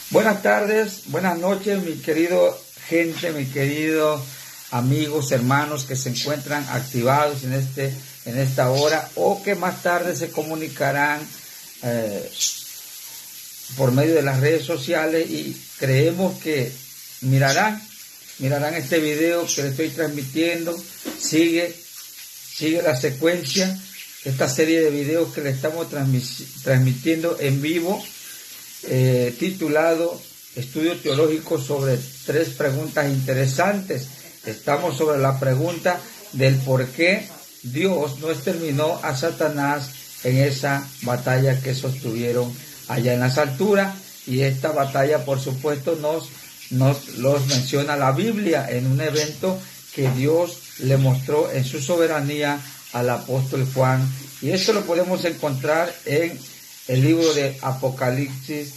Buenas tardes, buenas noches, mi querido gente, mi querido amigos, hermanos que se encuentran activados en esta hora o que más tarde se comunicarán por medio de las redes sociales y creemos que mirarán este video que les estoy transmitiendo. Sigue la secuencia, esta serie de videos que le estamos transmitiendo en vivo, titulado Estudio Teológico sobre 3 preguntas interesantes. Estamos sobre la pregunta del por qué Dios no exterminó a Satanás en esa batalla que sostuvieron allá en las alturas, y esta batalla por supuesto los menciona la Biblia en un evento que Dios le mostró en su soberanía al apóstol Juan, y esto lo podemos encontrar en el libro de Apocalipsis,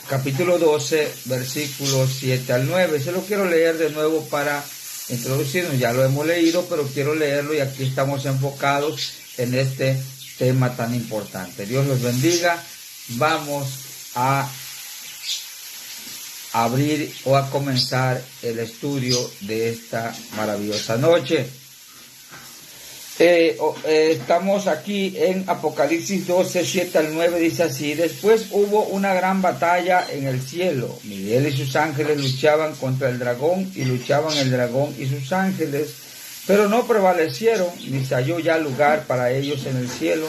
capítulo 12, versículos 7 al 9. Se lo quiero leer de nuevo para introducirnos. Ya lo hemos leído, pero quiero leerlo y aquí estamos enfocados en este tema tan importante. Dios los bendiga. Vamos a abrir o a comenzar el estudio de esta maravillosa noche. Estamos aquí en Apocalipsis 12, 7 al 9, dice así: después hubo una gran batalla en el cielo. Miguel y sus ángeles luchaban contra el dragón, y luchaban el dragón y sus ángeles, pero no prevalecieron, ni se halló ya lugar para ellos en el cielo.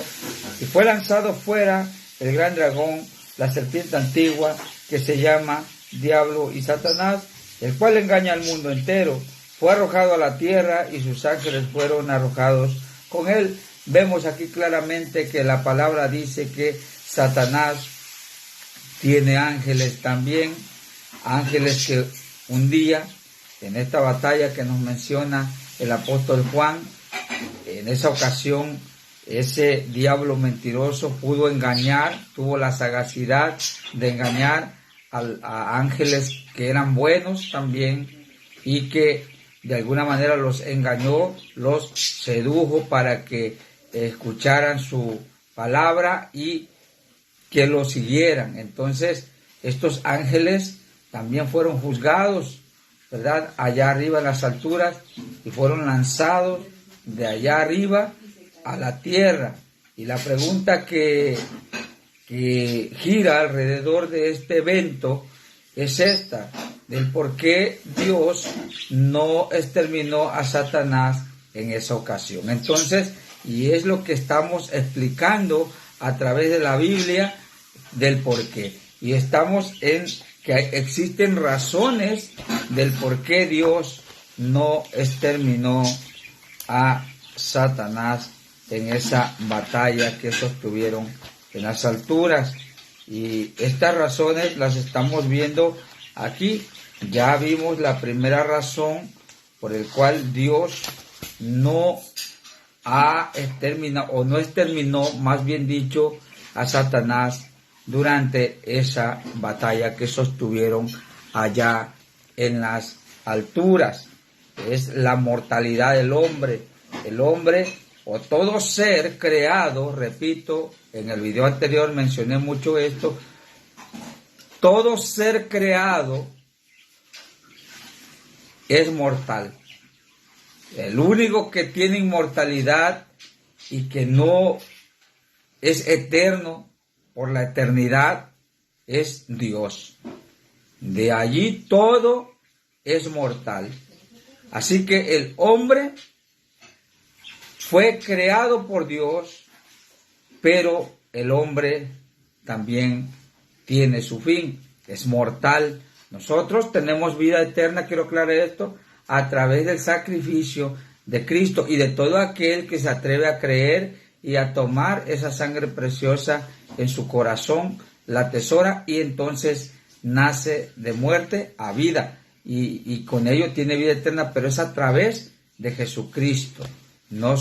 Y fue lanzado fuera el gran dragón, la serpiente antigua, que se llama Diablo y Satanás, el cual engaña al mundo entero. Fue arrojado a la tierra y sus ángeles fueron arrojados con él. Vemos aquí claramente que la palabra dice que Satanás tiene ángeles también, ángeles que un día, en esta batalla que nos menciona el apóstol Juan, en esa ocasión, ese diablo mentiroso pudo engañar, tuvo la sagacidad de engañar a ángeles que eran buenos también, y que de alguna manera los engañó, los sedujo para que escucharan su palabra y que lo siguieran. Entonces, estos ángeles también fueron juzgados, ¿verdad?, allá arriba en las alturas, y fueron lanzados de allá arriba a la tierra. Y la pregunta que gira alrededor de este evento es esta: del por qué Dios no exterminó a Satanás en esa ocasión. Entonces, y es lo que estamos explicando a través de la Biblia del por qué. Y estamos en que existen razones del por qué Dios no exterminó a Satanás en esa batalla que sostuvieron en las alturas. Y estas razones las estamos viendo aquí. Ya vimos la primera razón por el cual Dios no ha exterminado, o no exterminó, más bien dicho, a Satanás durante esa batalla que sostuvieron allá en las alturas. Es la mortalidad del hombre. El hombre, o todo ser creado, repito, en el video anterior mencioné mucho esto, todo ser creado es mortal. El único que tiene inmortalidad y que no es eterno por la eternidad es Dios. De allí todo es mortal. Así que el hombre fue creado por Dios, pero el hombre también tiene su fin, es mortal. Nosotros tenemos vida eterna, quiero aclarar esto, a través del sacrificio de Cristo y de todo aquel que se atreve a creer y a tomar esa sangre preciosa en su corazón, la atesora, y entonces nace de muerte a vida y con ello tiene vida eterna, pero es a través de Jesucristo. No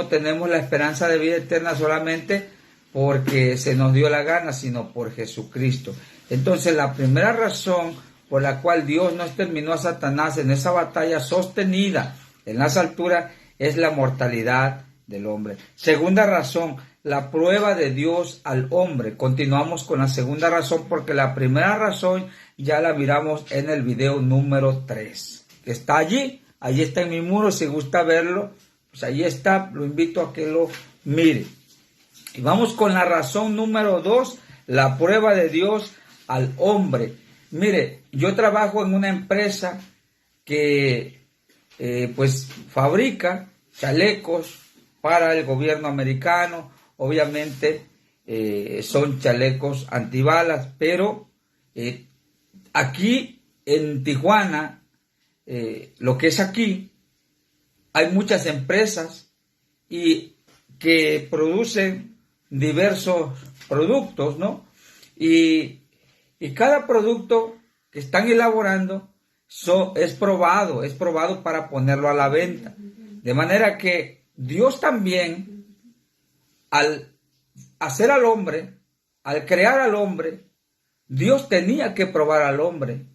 tenemos la esperanza de vida eterna solamente porque se nos dio la gana, sino por Jesucristo. Entonces, la primera razón por la cual Dios no exterminó a Satanás en esa batalla sostenida en las alturas es la mortalidad del hombre. Segunda razón, la prueba de Dios al hombre. Continuamos con la segunda razón, porque la primera razón ya la miramos en el video número 3. Que está allí está en mi muro, si gusta verlo, pues allí está, lo invito a que lo mire. Y vamos con la razón número 2, la prueba de Dios al hombre. Mire, yo trabajo en una empresa que pues fabrica chalecos para el gobierno americano. Obviamente son chalecos antibalas, pero aquí en Tijuana, lo que es aquí, hay muchas empresas y que producen diversos productos, ¿no? Y cada producto que están elaborando es probado para ponerlo a la venta. De manera que Dios también, al hacer al hombre, al crear al hombre, Dios tenía que probar al hombre.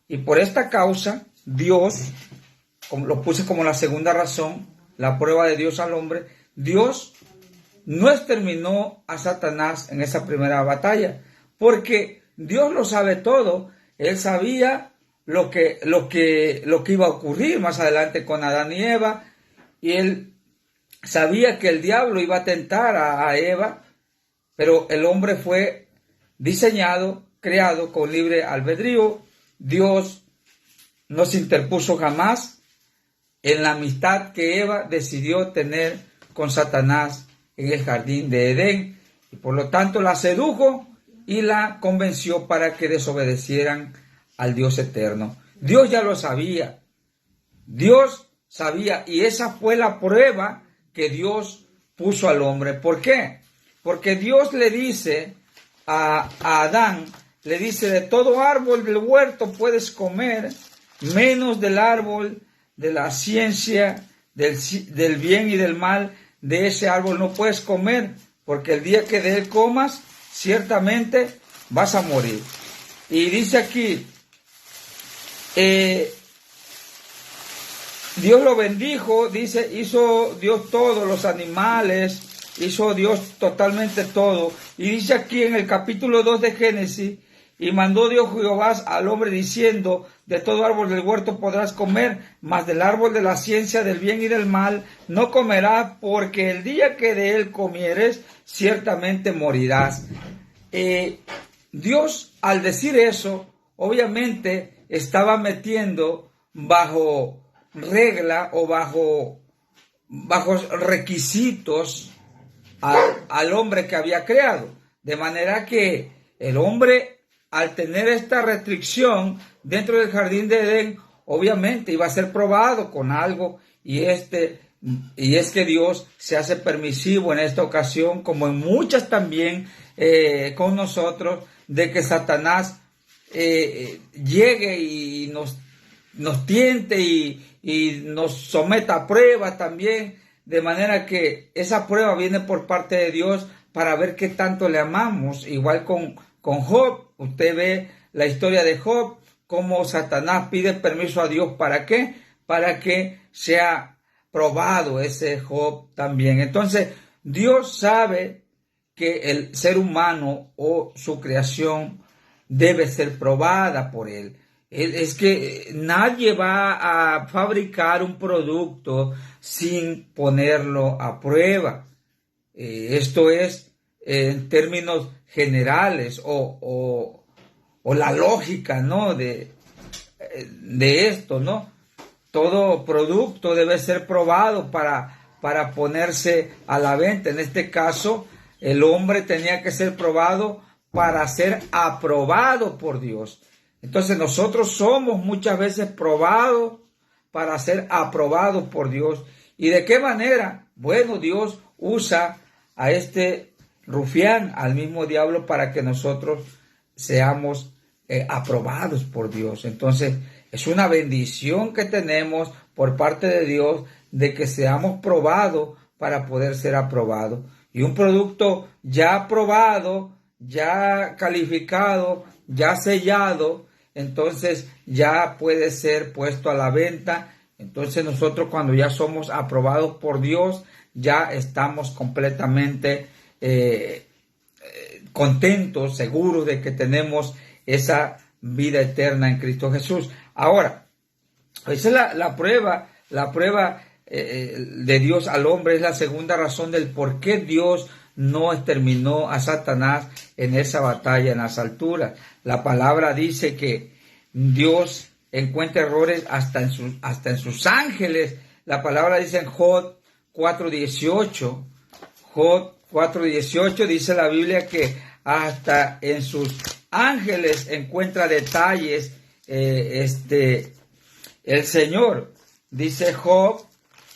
Y por esta causa, Dios, como lo puse como la segunda razón, la prueba de Dios al hombre, Dios no exterminó a Satanás en esa primera batalla, porque Dios lo sabe todo. Él sabía lo que iba a ocurrir más adelante con Adán y Eva, y él sabía que el diablo iba a tentar a Eva, pero el hombre fue diseñado, creado con libre albedrío. Dios no se interpuso jamás en la amistad que Eva decidió tener con Satanás en el jardín de Edén, y por lo tanto la sedujo y la convenció para que desobedecieran al Dios eterno. Dios ya lo sabía. Dios sabía, y esa fue la prueba que Dios puso al hombre. ¿Por qué? Porque Dios le dice a Adán, le dice: de todo árbol del huerto puedes comer, menos del árbol de la ciencia del bien y del mal. De ese árbol no puedes comer, porque el día que de él comas, ciertamente vas a morir. Y dice aquí, Dios lo bendijo, dice, hizo Dios todos los animales, hizo Dios totalmente todo. Y dice aquí en el capítulo 2 de Génesis: y mandó Dios Jehová al hombre diciendo: de todo árbol del huerto podrás comer, mas del árbol de la ciencia del bien y del mal no comerás, porque el día que de él comieres, ciertamente morirás. Dios, al decir eso, obviamente estaba metiendo bajo regla o bajo requisitos al hombre que había creado. De manera que el hombre, al tener esta restricción dentro del jardín de Edén, obviamente iba a ser probado con algo, y es que Dios se hace permisivo en esta ocasión, como en muchas también con nosotros, de que Satanás llegue y nos tiente y nos someta a prueba también, de manera que esa prueba viene por parte de Dios para ver qué tanto le amamos. Igual con Job, usted ve la historia de Job, cómo Satanás pide permiso a Dios. ¿Para qué? Para que sea probado ese Job también. Entonces, Dios sabe que el ser humano o su creación debe ser probada por él. Es que nadie va a fabricar un producto sin ponerlo a prueba. Esto es en términos generales o la lógica, ¿no? de esto, ¿no? Todo producto debe ser probado para ponerse a la venta. En este caso, el hombre tenía que ser probado para ser aprobado por Dios. Entonces nosotros somos muchas veces probados para ser aprobados por Dios. ¿Y de qué manera? Bueno, Dios usa a este rufián, al mismo diablo, para que nosotros seamos aprobados por Dios. Entonces es una bendición que tenemos por parte de Dios de que seamos probados para poder ser aprobados. Y un producto ya aprobado, ya calificado, ya sellado, entonces ya puede ser puesto a la venta. Entonces nosotros, cuando ya somos aprobados por Dios, ya estamos completamente contentos, seguros de que tenemos esa vida eterna en Cristo Jesús. Ahora, esa es la prueba de Dios al hombre, es la segunda razón del por qué Dios no exterminó a Satanás en esa batalla en las alturas. La palabra dice que Dios encuentra errores hasta en sus ángeles. La palabra dice en Job 4:18, Job 4:18 dice la Biblia que hasta en sus ángeles encuentra detalles el Señor. Dice Job,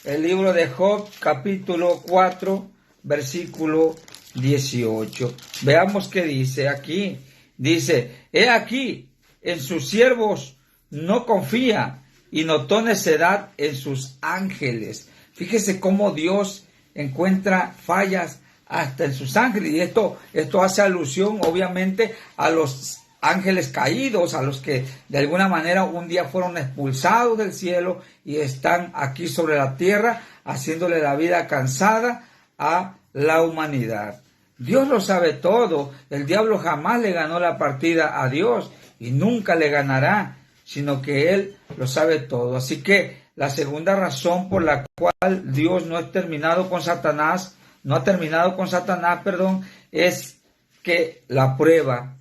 el libro de Job, capítulo 4, versículo 18. Veamos qué dice aquí. Dice, he aquí, en sus siervos no confía y notó necedad en sus ángeles. Fíjese cómo Dios encuentra fallas hasta en sus ángeles. Y esto hace alusión, obviamente, a los ángeles caídos, a los que de alguna manera un día fueron expulsados del cielo y están aquí sobre la tierra, haciéndole la vida cansada a la humanidad. Dios lo sabe todo. El diablo jamás le ganó la partida a Dios y nunca le ganará, sino que Él lo sabe todo. Así que la segunda razón por la cual Dios no ha terminado con Satanás, es que la prueba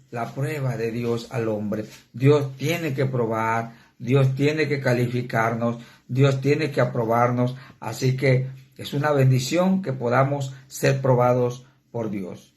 de Dios al hombre. Dios tiene que probar, Dios tiene que calificarnos, Dios tiene que aprobarnos. Así que es una bendición que podamos ser probados por Dios.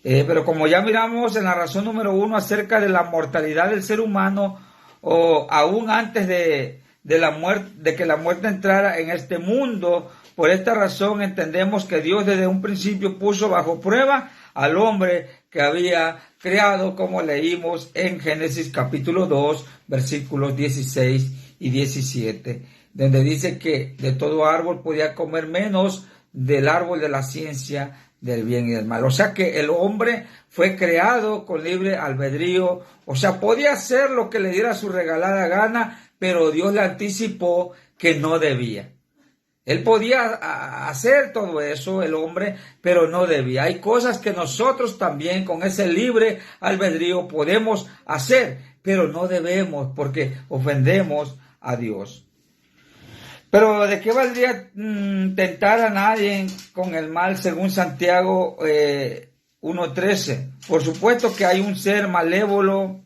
Pero como ya miramos en la razón número 1 acerca de la mortalidad del ser humano, o aún antes de que la muerte entrara en este mundo, por esta razón entendemos que Dios desde un principio puso bajo prueba al hombre que había creado, como leímos en Génesis capítulo 2, versículos 16 y 17, donde dice que de todo árbol podía comer menos del árbol de la ciencia del bien y del mal. O sea que el hombre fue creado con libre albedrío, o sea, podía hacer lo que le diera su regalada gana, pero Dios le anticipó que no debía. Él podía hacer todo eso, el hombre, pero no debía. Hay cosas que nosotros también con ese libre albedrío podemos hacer, pero no debemos porque ofendemos a Dios. Pero ¿de qué valdría tentar a nadie con el mal según Santiago 1:13? Por supuesto que hay un ser malévolo,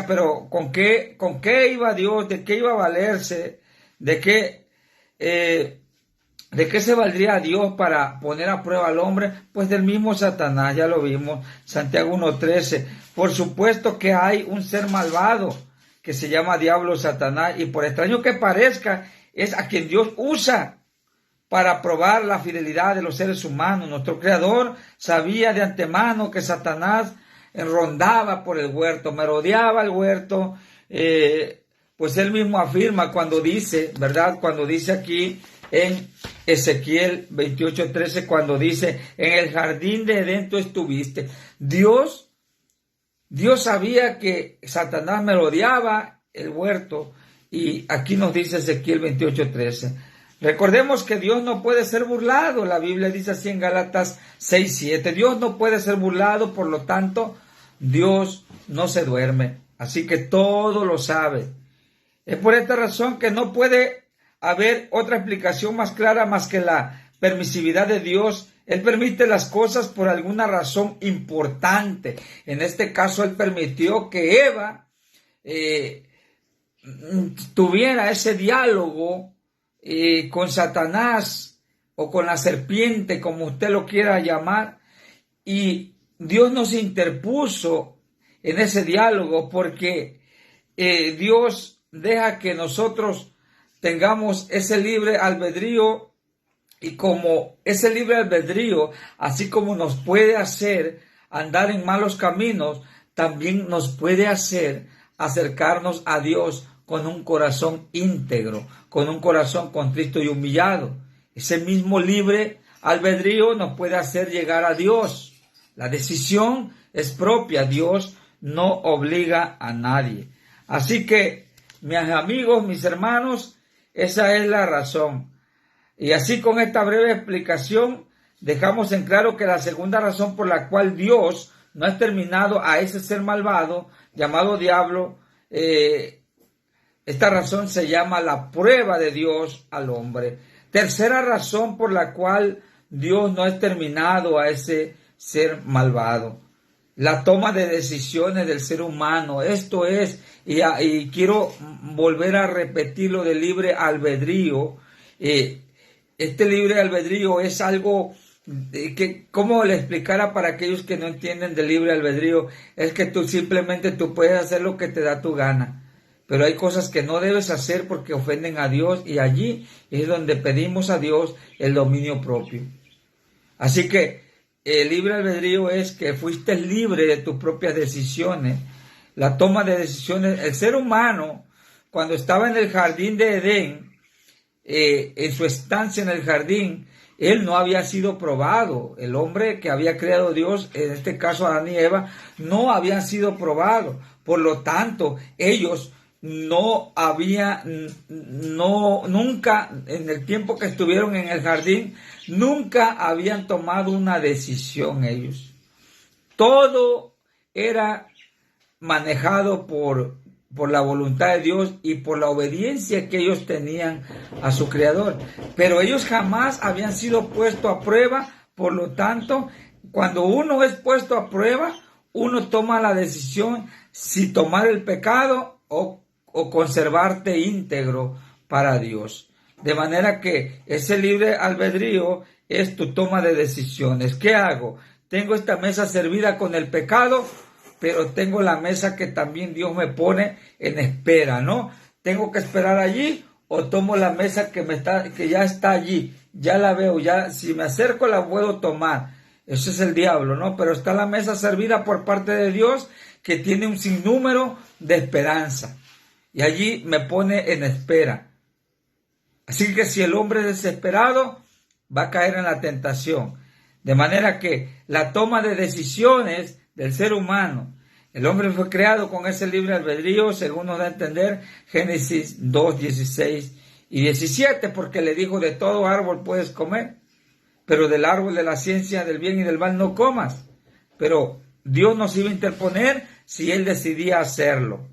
pero ¿con qué iba Dios? ¿De qué iba a valerse? ¿De qué se valdría Dios para poner a prueba al hombre? Pues del mismo Satanás, ya lo vimos, Santiago 1:13. Por supuesto que hay un ser malvado que se llama Diablo, Satanás, y por extraño que parezca, es a quien Dios usa para probar la fidelidad de los seres humanos. Nuestro Creador sabía de antemano que Satanás rondaba por el huerto, merodeaba el huerto, pues él mismo afirma cuando dice, ¿verdad? Cuando dice aquí en Ezequiel 28:13, cuando dice, en el jardín de Edén tú estuviste. Dios sabía que Satanás merodeaba el huerto, y aquí nos dice Ezequiel 28:13. Recordemos que Dios no puede ser burlado. La Biblia dice así en Gálatas 6:7. Dios no puede ser burlado, por lo tanto, Dios no se duerme. Así que todo lo sabe. Es por esta razón que no puede haber otra explicación más clara más que la permisividad de Dios. Él permite las cosas por alguna razón importante. En este caso, Él permitió que Eva tuviera ese diálogo con Satanás o con la serpiente, como usted lo quiera llamar, y Dios nos interpuso en ese diálogo porque Dios deja que nosotros tengamos ese libre albedrío, y como ese libre albedrío, así como nos puede hacer andar en malos caminos, también nos puede hacer acercarnos a Dios con un corazón íntegro, con un corazón contrito y humillado. Ese mismo libre albedrío nos puede hacer llegar a Dios. La decisión es propia. Dios no obliga a nadie. Así que, mis amigos, mis hermanos, esa es la razón. Y así, con esta breve explicación, dejamos en claro que la segunda razón por la cual Dios no ha exterminado a ese ser malvado llamado diablo, esta razón se llama la prueba de Dios al hombre. Tercera razón por la cual Dios no ha exterminado a ese ser malvado: la toma de decisiones del ser humano. Esto es, y quiero volver a repetir lo del libre albedrío. Este libre albedrío es algo que, ¿cómo le explicara para aquellos que no entienden del libre albedrío? Es que tú simplemente puedes hacer lo que te da tu gana, pero hay cosas que no debes hacer porque ofenden a Dios, y allí es donde pedimos a Dios el dominio propio. Así que el libre albedrío es que fuiste libre de tus propias decisiones, la toma de decisiones. El ser humano, cuando estaba en el jardín de Edén, en su estancia en el jardín, él no había sido probado. El hombre que había creado Dios, en este caso Adán y Eva, no habían sido probados. Por lo tanto, ellos nunca, en el tiempo que estuvieron en el jardín, nunca habían tomado una decisión ellos. Todo era manejado por la voluntad de Dios y por la obediencia que ellos tenían a su Creador. Pero ellos jamás habían sido puestos a prueba. Por lo tanto, cuando uno es puesto a prueba, uno toma la decisión si tomar el pecado o conservarte íntegro para Dios. De manera que ese libre albedrío es tu toma de decisiones. ¿Qué hago? Tengo esta mesa servida con el pecado, pero tengo la mesa que también Dios me pone en espera, ¿no? Tengo que esperar allí, o tomo la mesa que ya está allí, ya la veo, ya si me acerco la puedo tomar. Eso es el diablo, ¿no? Pero está la mesa servida por parte de Dios, que tiene un sinnúmero de esperanza, y allí me pone en espera. Así que si el hombre es desesperado, va a caer en la tentación. De manera que la toma de decisiones del ser humano, el hombre fue creado con ese libre albedrío, según nos da a entender Génesis 2, 16 y 17, porque le dijo: de todo árbol puedes comer, pero del árbol de la ciencia del bien y del mal no comas. Pero Dios nos iba a interponer si él decidía hacerlo.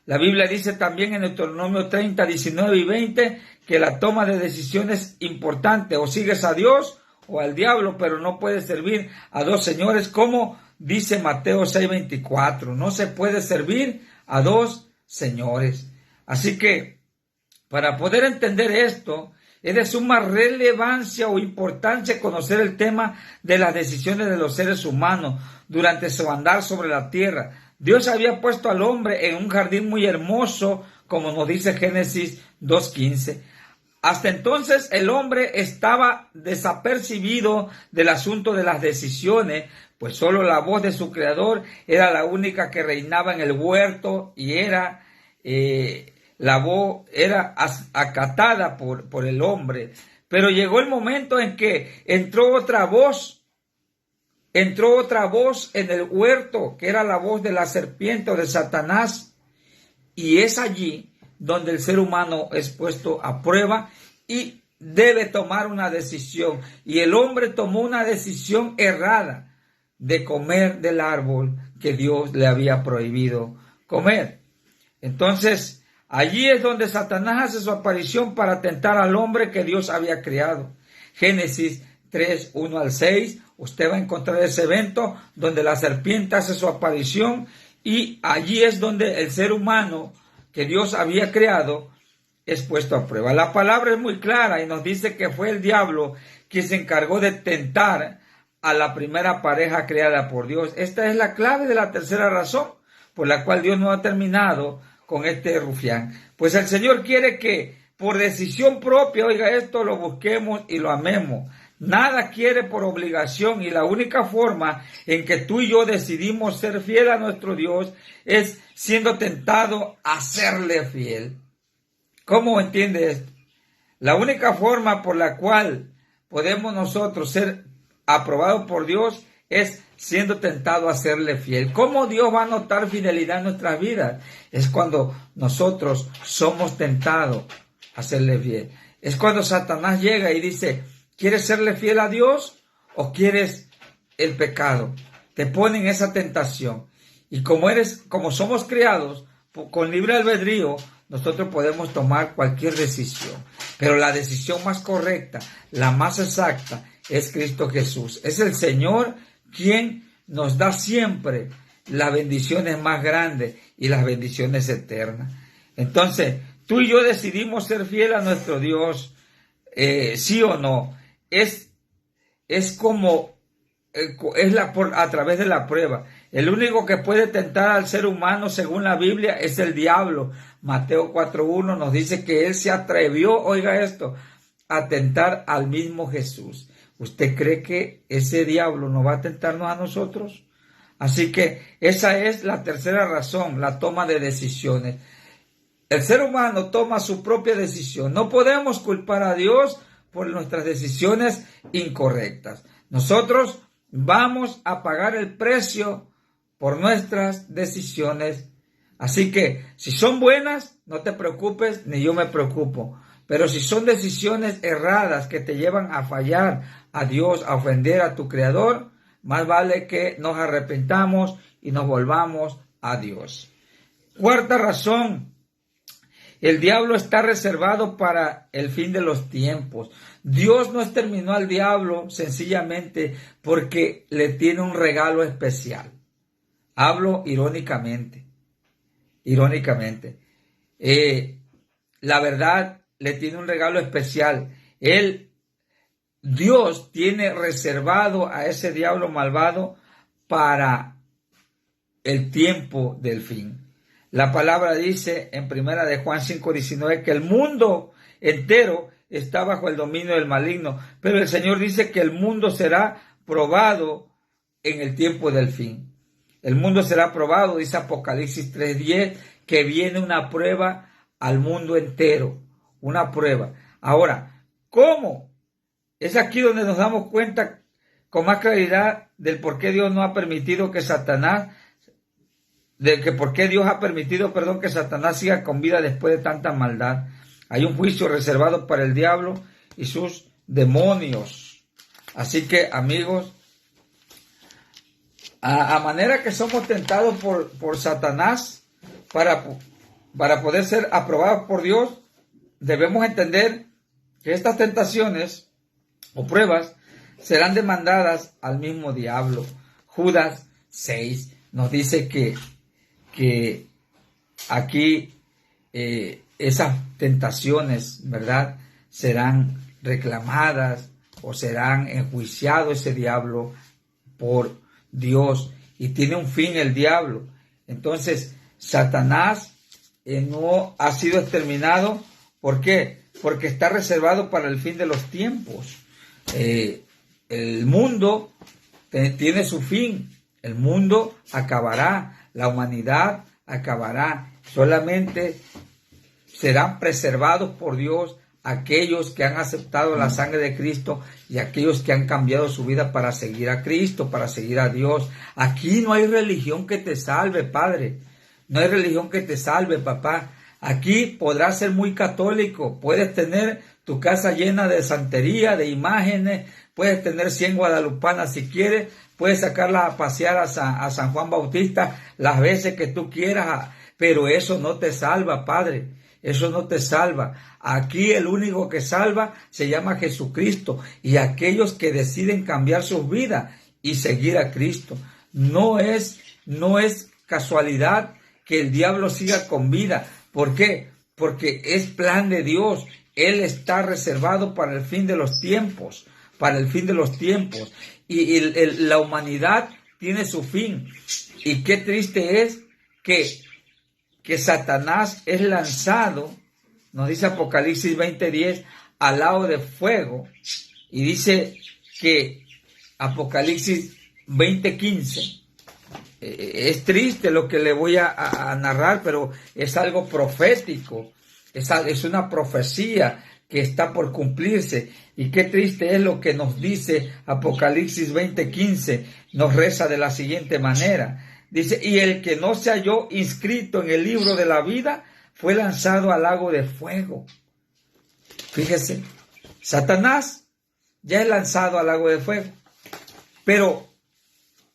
La Biblia dice también en Deuteronomio 30, 19 y 20 que la toma de decisiones es importante: o sigues a Dios o al diablo, pero no puedes servir a dos señores, como dice Mateo 6, 24. No se puede servir a dos señores. Así que, para poder entender esto, es de suma relevancia o importancia conocer el tema de las decisiones de los seres humanos durante su andar sobre la tierra. Dios había puesto al hombre en un jardín muy hermoso, como nos dice Génesis 2:15. Hasta entonces el hombre estaba desapercibido del asunto de las decisiones, pues solo la voz de su Creador era la única que reinaba en el huerto, y la voz era acatada por el hombre. Pero llegó el momento en que entró otra voz en el huerto, que era la voz de la serpiente o de Satanás, y es allí donde el ser humano es puesto a prueba y debe tomar una decisión. Y el hombre tomó una decisión errada de comer del árbol que Dios le había prohibido comer. Entonces, allí es donde Satanás hace su aparición para tentar al hombre que Dios había creado. Génesis 3, 1 al 6, usted va a encontrar ese evento donde la serpiente hace su aparición, y allí es donde el ser humano que Dios había creado es puesto a prueba. La palabra es muy clara y nos dice que fue el diablo quien se encargó de tentar a la primera pareja creada por Dios. Esta es la clave de la tercera razón por la cual Dios no ha terminado con este rufián. Pues el Señor quiere que por decisión propia, oiga esto, lo busquemos y lo amemos. Nada quiere por obligación, y la única forma en que tú y yo decidimos ser fiel a nuestro Dios es siendo tentado a serle fiel. ¿Cómo entiende esto? La única forma por la cual podemos nosotros ser aprobados por Dios es siendo tentado a serle fiel. ¿Cómo Dios va a notar fidelidad en nuestras vidas? Es cuando nosotros somos tentados a serle fiel. Es cuando Satanás llega y dice: ¿quieres serle fiel a Dios o quieres el pecado. Te ponen esa tentación. Y como somos criados con libre albedrío, nosotros podemos tomar cualquier decisión. Pero la decisión más correcta, la más exacta, es Cristo Jesús. Es el Señor quien nos da siempre las bendiciones más grandes y las bendiciones eternas. Entonces, tú y yo decidimos ser fiel a nuestro Dios, sí o no. Es a través de la prueba. El único que puede tentar al ser humano, según la Biblia, es el diablo. Mateo 4:1 nos dice que él se atrevió, oiga esto, a tentar al mismo Jesús. ¿Usted cree que ese diablo no va a tentarnos a nosotros? Así que esa es la tercera razón, la toma de decisiones. El ser humano toma su propia decisión. No podemos culpar a Dios por nuestras decisiones incorrectas. Nosotros vamos a pagar el precio por nuestras decisiones. Así que si son buenas, no te preocupes, ni yo me preocupo. Pero si son decisiones erradas que te llevan a fallar a Dios, a ofender a tu Creador, más vale que nos arrepentamos y nos volvamos a Dios. Cuarta razón. El diablo está reservado para el fin de los tiempos. Dios no exterminó al diablo sencillamente porque le tiene un regalo especial. Hablo irónicamente. La verdad, le tiene un regalo especial. Dios tiene reservado a ese diablo malvado para el tiempo del fin. La palabra dice en primera de Juan 5:19 que el mundo entero está bajo el dominio del maligno, pero el Señor dice que el mundo será probado en el tiempo del fin. El mundo será probado, dice Apocalipsis 3:10, que viene una prueba al mundo entero, una prueba. Ahora, ¿cómo? Es aquí donde nos damos cuenta con más claridad del por qué Dios no ha permitido que que Satanás siga con vida después de tanta maldad. Hay un juicio reservado para el diablo y sus demonios. Así que, amigos, a manera que somos tentados por Satanás para poder ser aprobados por Dios, debemos entender que estas tentaciones o pruebas serán demandadas al mismo diablo. Judas 6 nos dice que aquí esas tentaciones, ¿verdad?, serán reclamadas o serán enjuiciados ese diablo por Dios, y tiene un fin el diablo. Entonces, Satanás no ha sido exterminado. ¿Por qué? Porque está reservado para el fin de los tiempos. El mundo tiene su fin. El mundo acabará. La humanidad acabará. Solamente serán preservados por Dios aquellos que han aceptado la sangre de Cristo y aquellos que han cambiado su vida para seguir a Cristo, para seguir a Dios. Aquí no hay religión que te salve, Padre. No hay religión que te salve, papá. Aquí podrás ser muy católico. Puedes tener tu casa llena de santería, de imágenes. Puedes tener 100 guadalupanas si quieres. Puedes sacarlas a pasear a San Juan Bautista las veces que tú quieras. Pero eso no te salva, Padre. Eso no te salva. Aquí el único que salva se llama Jesucristo. Y aquellos que deciden cambiar sus vidas y seguir a Cristo. No es casualidad que el diablo siga con vida. ¿Por qué? Porque es plan de Dios. Él está reservado para el fin de los tiempos. Para el fin de los tiempos. Y la humanidad tiene su fin. Y qué triste es que Satanás es lanzado, nos dice Apocalipsis 20:10, al lago de fuego. Y dice que Apocalipsis 20:15, es triste lo que le voy a narrar, pero es algo profético, es una profecía que está por cumplirse. Y qué triste es lo que nos dice Apocalipsis 20:15, nos reza de la siguiente manera. Dice, y el que no se halló inscrito en el libro de la vida fue lanzado al lago de fuego. Fíjese, Satanás ya es lanzado al lago de fuego. Pero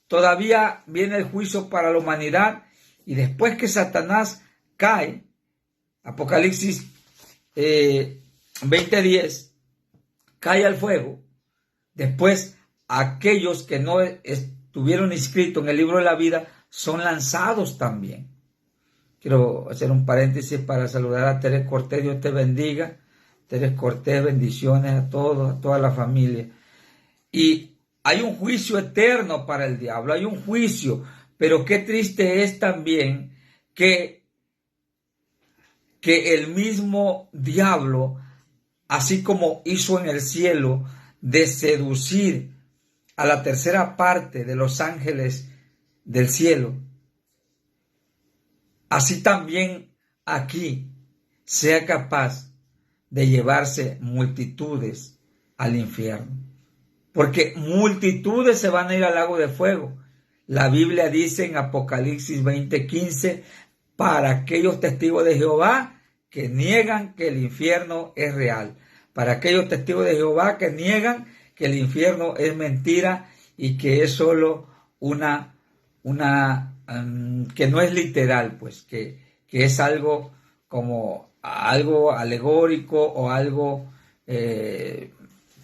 todavía viene el juicio para la humanidad, y después que Satanás cae, Apocalipsis 20:10, cae al fuego. Después aquellos que no estuvieron inscritos en el libro de la vida son lanzados también. Quiero hacer un paréntesis para saludar a Teres Cortés. Dios te bendiga. Teres Cortés, bendiciones a todos, a toda la familia. Y hay un juicio eterno para el diablo, hay un juicio, pero qué triste es también que el mismo diablo, así como hizo en el cielo, de seducir a la tercera parte de los ángeles del cielo, así también aquí sea capaz de llevarse multitudes al infierno. Porque multitudes se van a ir al lago de fuego. La Biblia dice en Apocalipsis 20:15, para aquellos testigos de Jehová que niegan que el infierno es real. Para aquellos testigos de Jehová que niegan que el infierno es mentira y que es solo que no es literal, pues, que es algo como algo alegórico o algo,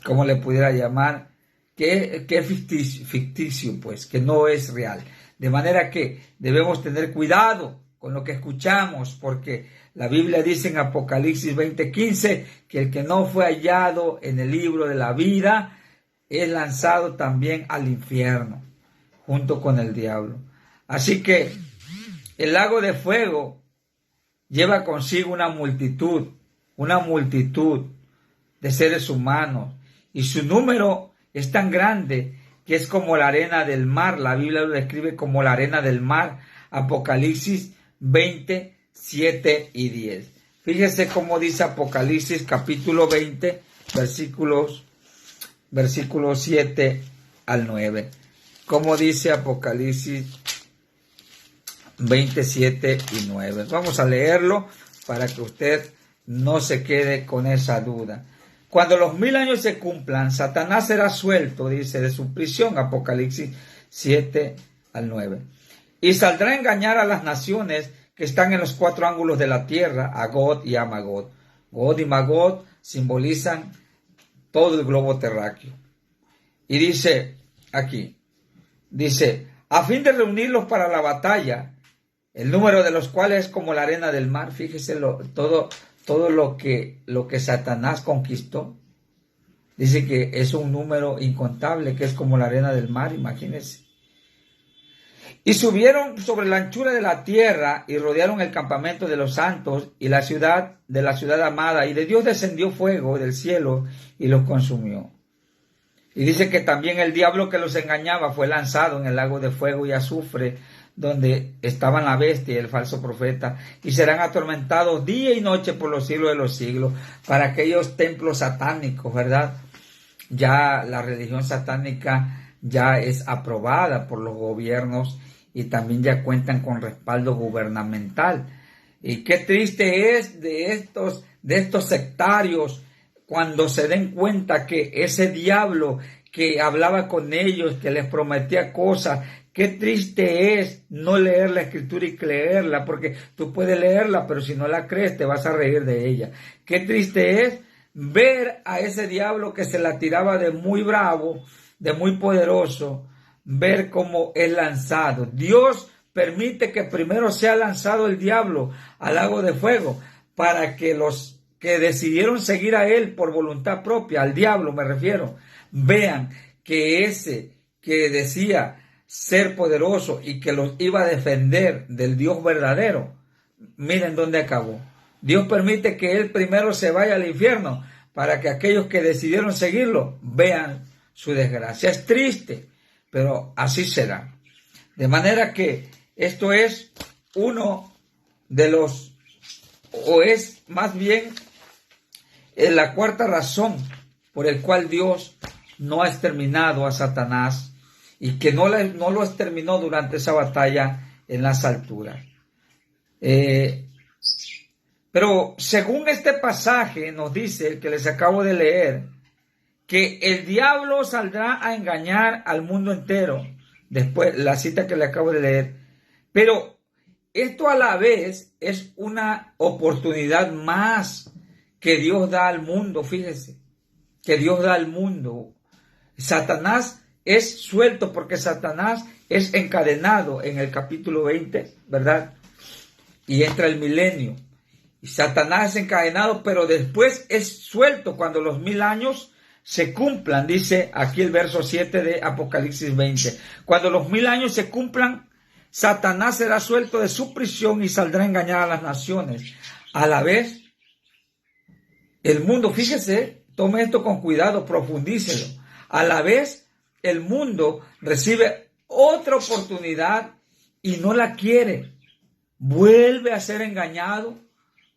¿cómo le pudiera llamar? Que es ficticio, pues, que no es real. De manera que debemos tener cuidado con lo que escuchamos, porque la Biblia dice en Apocalipsis 20:15 que el que no fue hallado en el libro de la vida es lanzado también al infierno, junto con el diablo. Así que el lago de fuego lleva consigo una multitud de seres humanos, y su número es tan grande que es como la arena del mar. La Biblia lo describe como la arena del mar. Apocalipsis 20, 7 y 10. Fíjese cómo dice Apocalipsis capítulo 20, versículos 7 al 9. Cómo dice Apocalipsis 27 y 9. Vamos a leerlo para que usted no se quede con esa duda. Cuando los 1000 años se cumplan, Satanás será suelto, dice, de su prisión, Apocalipsis 7 al 9. Y saldrá a engañar a las naciones que están en los 4 ángulos de la tierra, a Gog y a Magog. Gog y Magog simbolizan todo el globo terráqueo. Y dice aquí, a fin de reunirlos para la batalla, el número de los cuales es como la arena del mar. Fíjese todo lo que Satanás conquistó. Dice que es un número incontable, que es como la arena del mar, imagínense. Y subieron sobre la anchura de la tierra y rodearon el campamento de los santos y la ciudad amada, y de Dios descendió fuego del cielo y los consumió. Y dice que también el diablo que los engañaba fue lanzado en el lago de fuego y azufre, donde estaban la bestia y el falso profeta, y serán atormentados día y noche por los siglos de los siglos. Para aquellos templos satánicos, ¿verdad? Ya la religión satánica ya es aprobada por los gobiernos y también ya cuentan con respaldo gubernamental. Y qué triste es de estos sectarios cuando se den cuenta que ese diablo que hablaba con ellos, que les prometía cosas. Qué triste es no leer la escritura y creerla, porque tú puedes leerla, pero si no la crees te vas a reír de ella. Qué triste es ver a ese diablo que se la tiraba de muy bravo, de muy poderoso, ver cómo es lanzado. Dios permite que primero sea lanzado el diablo al lago de fuego, para que los que decidieron seguir a él por voluntad propia, al diablo me refiero, vean que ese que decía ser poderoso y que los iba a defender del Dios verdadero, miren dónde acabó. Dios permite que él primero se vaya al infierno para que aquellos que decidieron seguirlo vean su desgracia. Es triste, pero así será. De manera que esto es uno de los, o es más bien la cuarta razón por el cual Dios no ha exterminado a Satanás, y que no lo exterminó durante esa batalla en las alturas. Pero según este pasaje nos dice, el que les acabo de leer, que el diablo saldrá a engañar al mundo entero. Después, la cita que le acabo de leer. Pero esto a la vez es una oportunidad más que Dios da al mundo, fíjese, que Dios da al mundo. Satanás es suelto porque Satanás es encadenado en el capítulo 20, ¿verdad? Y entra el milenio. Y Satanás es encadenado, pero después es suelto cuando los 1000 años se cumplan, dice aquí el verso 7 de Apocalipsis 20. Cuando los 1000 años se cumplan, Satanás será suelto de su prisión y saldrá a engañar a las naciones. A la vez, el mundo, fíjese, tome esto con cuidado, profundícelo. A la vez, el mundo recibe otra oportunidad y no la quiere. Vuelve a ser engañado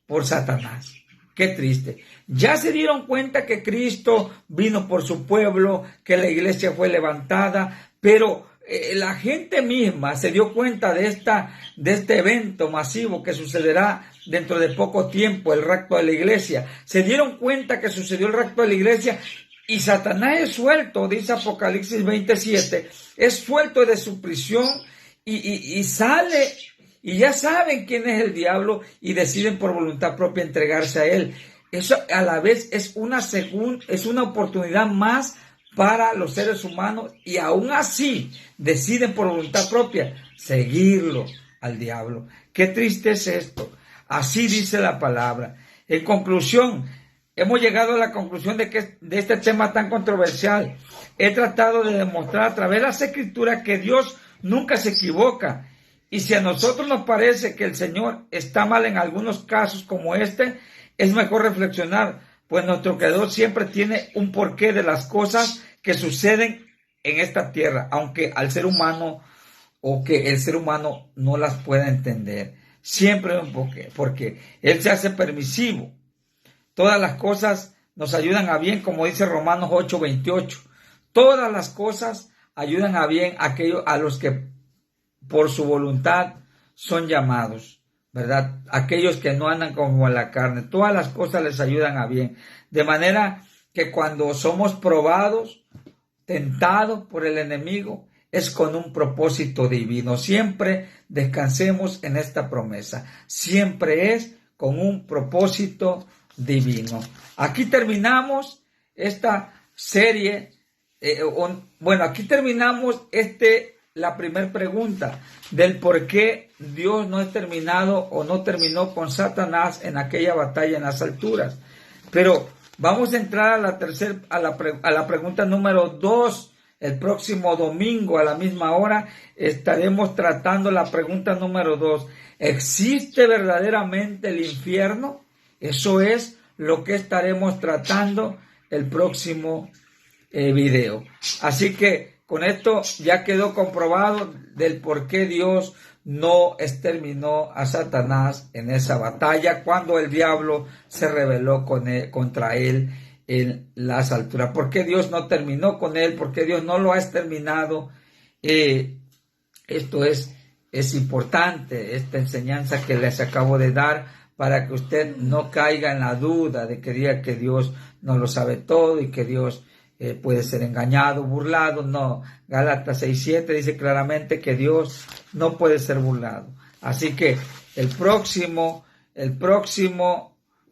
por Satanás. Qué triste. Ya se dieron cuenta que Cristo vino por su pueblo, que la iglesia fue levantada, pero la gente misma se dio cuenta de este evento masivo que sucederá dentro de poco tiempo, el rapto de la iglesia. Se dieron cuenta que sucedió el rapto de la iglesia y Satanás es suelto, dice Apocalipsis 27, es suelto de su prisión y sale. Y ya saben quién es el diablo y deciden por voluntad propia entregarse a él. Eso a la vez es una oportunidad más para los seres humanos y aún así deciden por voluntad propia seguirlo al diablo. Qué triste es esto. Así dice la palabra. En conclusión, hemos llegado a la conclusión de este tema tan controversial. He tratado de demostrar a través de las Escrituras que Dios nunca se equivoca. Y si a nosotros nos parece que el Señor está mal en algunos casos como este, es mejor reflexionar, pues nuestro Creador siempre tiene un porqué de las cosas que suceden en esta tierra, aunque al ser humano o que el ser humano no las pueda entender. Siempre hay un porqué, porque Él se hace permisivo. Todas las cosas nos ayudan a bien, como dice Romanos 8:28. Todas las cosas ayudan a bien a los que por su voluntad son llamados, ¿verdad? Aquellos que no andan como a la carne, todas las cosas les ayudan a bien. De manera que cuando somos probados, tentados por el enemigo, es con un propósito divino. Siempre descansemos en esta promesa. Siempre es con un propósito divino. Aquí terminamos esta serie. Aquí terminamos la primera pregunta del por qué Dios no ha terminado o no terminó con Satanás en aquella batalla en las alturas. Pero vamos a entrar a la pregunta número 2. El próximo domingo a la misma hora estaremos tratando la pregunta número 2. ¿Existe verdaderamente el infierno? Eso es lo que estaremos tratando el próximo video. Así que con esto ya quedó comprobado del por qué Dios no exterminó a Satanás en esa batalla cuando el diablo se rebeló contra él en las alturas. ¿Por qué Dios no terminó con él? ¿Por qué Dios no lo ha exterminado? Esto es importante, esta enseñanza que les acabo de dar, para que usted no caiga en la duda de que diga que Dios no lo sabe todo y que Dios puede ser engañado, burlado. No, Gálatas 6:7 dice claramente que Dios no puede ser burlado. Así que el próximo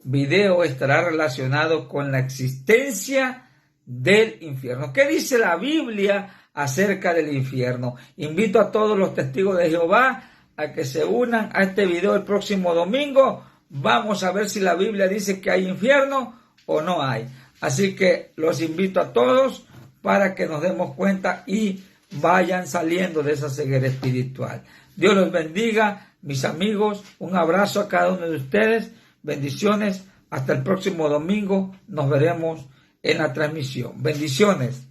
video estará relacionado con la existencia del infierno. ¿Qué dice la Biblia acerca del infierno? Invito a todos los testigos de Jehová a que se unan a este video el próximo domingo. Vamos a ver si la Biblia dice que hay infierno o no hay. Así que los invito a todos para que nos demos cuenta y vayan saliendo de esa ceguera espiritual. Dios los bendiga, mis amigos. Un abrazo a cada uno de ustedes. Bendiciones. Hasta el próximo domingo. Nos veremos en la transmisión. Bendiciones.